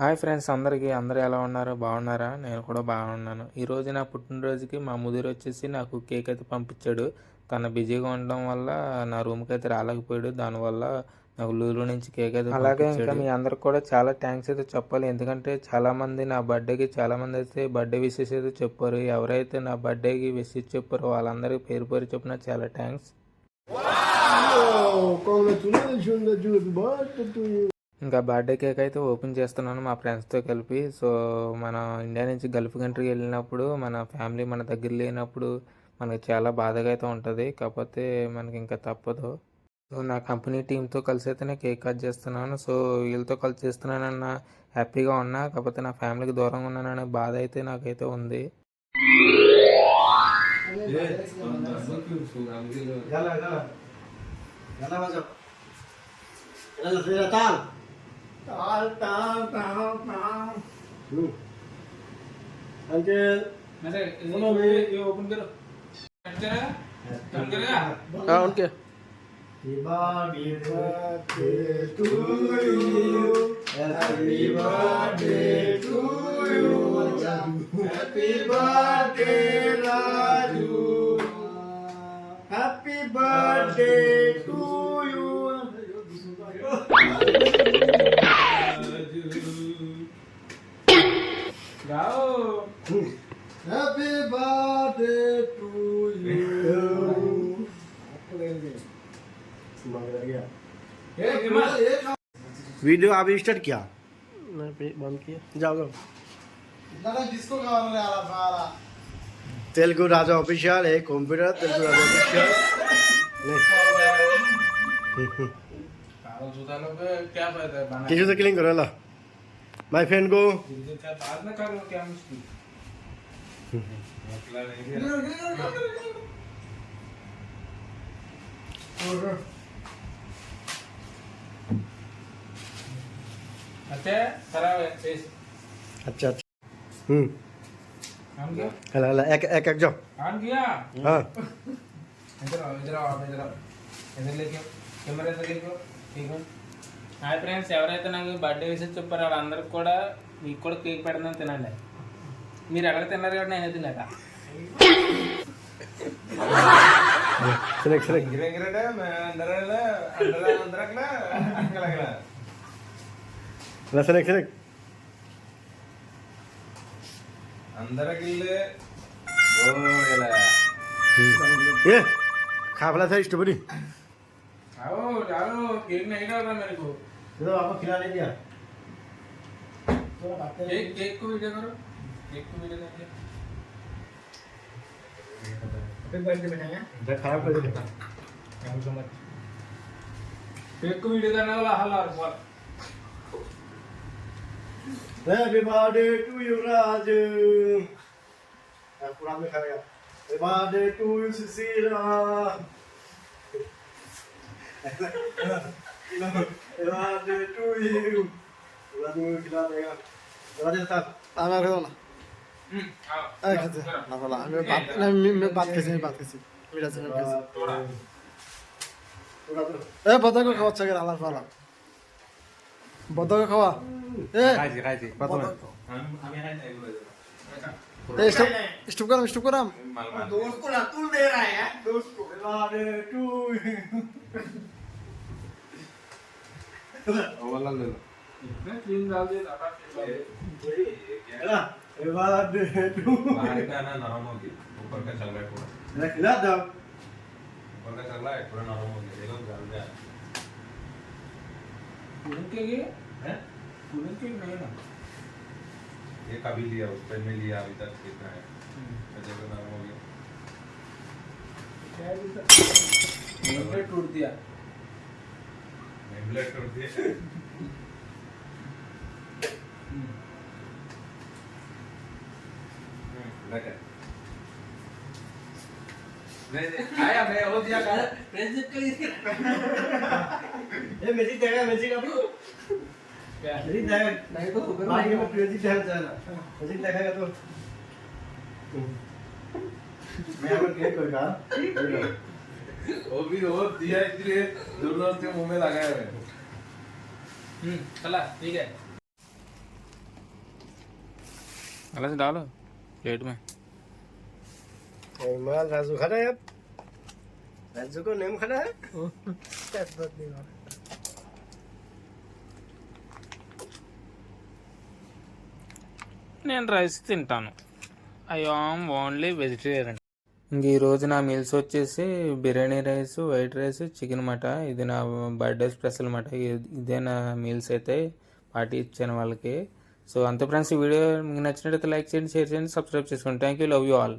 Hi friends అందరూ ఎలా ఉన్నారు? బాగున్నారా? నేను కూడా బాగున్నాను. ఈరోజు నా పుట్టినరోజుకి మా ముదిరు వచ్చేసి నాకు కేక్ అయితే పంపించాడు. తను బిజీగా ఉండడం వల్ల నా రూమ్కి అయితే రాలేకపోయాడు. దానివల్ల నాకు లూలు నుంచి కేక్ అయితే అలాగే ఇంకా మీ అందరికి కూడా చాలా థ్యాంక్స్ అయితే చెప్పాలి. ఎందుకంటే చాలామంది నా బర్త్డేకి చాలామంది అయితే బర్త్డే విషెస్ అయితే చెప్పారు. ఎవరైతే నా బర్త్డేకి విషెస్ చెప్పారో వాళ్ళందరికీ పేరు పేరు చెప్పిన చాలా థ్యాంక్స్. ఇంకా బర్త్డే కేక్ అయితే ఓపెన్ చేస్తున్నాను మా ఫ్రెండ్స్తో కలిపి. సో మన ఇండియా నుంచి గల్ఫ్ కంట్రీకి వెళ్ళినప్పుడు మన ఫ్యామిలీ మన దగ్గర లేనప్పుడు మనకి చాలా బాధగా అయితే ఉంటుంది. కాకపోతే మనకి ఇంకా తప్పదు. సో నా కంపెనీ టీంతో కలిసి అయితే నేను కేక్ కట్ చేస్తున్నాను. సో వీళ్ళతో కలిసి చేస్తున్నానన్న హ్యాపీగా ఉన్నా, కాకపోతే నా ఫ్యామిలీకి దూరంగా ఉన్నాననే బాధ అయితే నాకైతే ఉంది. ओपन करो उनके Happy birthday to you. Happy birthday to you. Happy birthday Raju. Happy birthday to you. Gao. Happy birthday to you. Video अभी स्टार्ट किया बंद किया जाओ तेलुगु राजा ऑफिशियल है कंप्यूटर तेलुगु राजा ऑफिशियल क्या फायदा है? किसी से क्लिंग करो ला माय फ्रेंड को बाद में कर लो, क्या मुश्किल। अच्छा खराब है टेस्ट। अच्छा अच्छा काम किया? हला हला एक एक एक जाओ काम किया? हाँ इधर आओ इधर आओ आप इधर आओ, इधर लेके आओ, కెమెరా దగ్గరికి ठीक है। హాయ్ ఫ్రెండ్స్, ఎవరైతే నాకు బర్త్డే విషయం చెప్పారో వాళ్ళందరికీ కూడా మీకు కూడా కేక్ పెడదాం తినండి. మీరు ఎక్కడ తిన్నారు కాబట్టి నేను తినలేక सिलेक्ट सिलेक्ट ला सिलेक्ट सिलेक्ट ये खाफला था स्ट्रॉबेरी आओ आओ, केक नहीं खा रहा मेरे को। चलो आपको खिला दे दिया केक केक को वीडियो करो, केक को वीडियो करो। हैप्पी बर्थडे बेटा। जब खराब कर देता thank you so much. Cake को वीडियो करने वाला हल्ला और बोल। Happy birthday to you Raju पूरा में खाएगा। Happy birthday to you Sushila. Happy birthday to you Raju खिला देगा राजू था आना रहो ना आओ अरे खाते ना बोला मैं बात कैसे मेरा से थोड़ा ए बता को खावा चाहिए अल्लाह वाला बता को खावा ए खाई बता हम यहाँ नहीं ए स्टॉप कर दोस्त को लातूर दे रहा है दोस्त को बर्थडे टू वाला ले लो, इसमें क्रीम डाल दे आटा ना हैप्पी बर्थडे टू बाहर का ना नरम हो गया, ऊपर का चल रहा है पूरा, मैं खिला दो ऊपर का चल रहा है पूरा नरम हो गया, देखो जल गया उनके ये है। उनके नहीं ना ये कभी लिया उस पे में लिया अभी तक कितना है, देखो नरम हो गया, क्या है टूट दिया ब्लेड कर दिए लगा नहीं आया मैं हो दिया का फ्रेंडशिप के लिए ए मैजिक देगा मैजिक अब क्या मैजिक देगा नहीं तो सुगर भाई ये मैजिक देगा चला मैजिक देखेगा तो मैं अगर केक करूंगा वो भी हो दिया इसलिए दूर दूर से मुंह में लगाया है। चला ठीक है। अला से डालो प्लेट में। माल राजू खा रहा है अब। राजू को नेम खा रहा है। నేను రైస్ తింటాను. I am only vegetarian. ఇంక ఈరోజు నా మీల్స్ వచ్చేసి biryani rice, white rice, chicken మాట. ఇది నా బర్త్డే స్పెషల్ మాట. ఇదే నా మీల్స్ అయితే పార్టీ ఇచ్చాను వాళ్ళకి. సో అంతే ఫ్రెండ్స్, ఈ వీడియో మీకు నచ్చినట్లయితే లైక్ చేయండి, షేర్ చేయండి, సబ్స్క్రైబ్ చేసుకోండి. Thank you, love you all.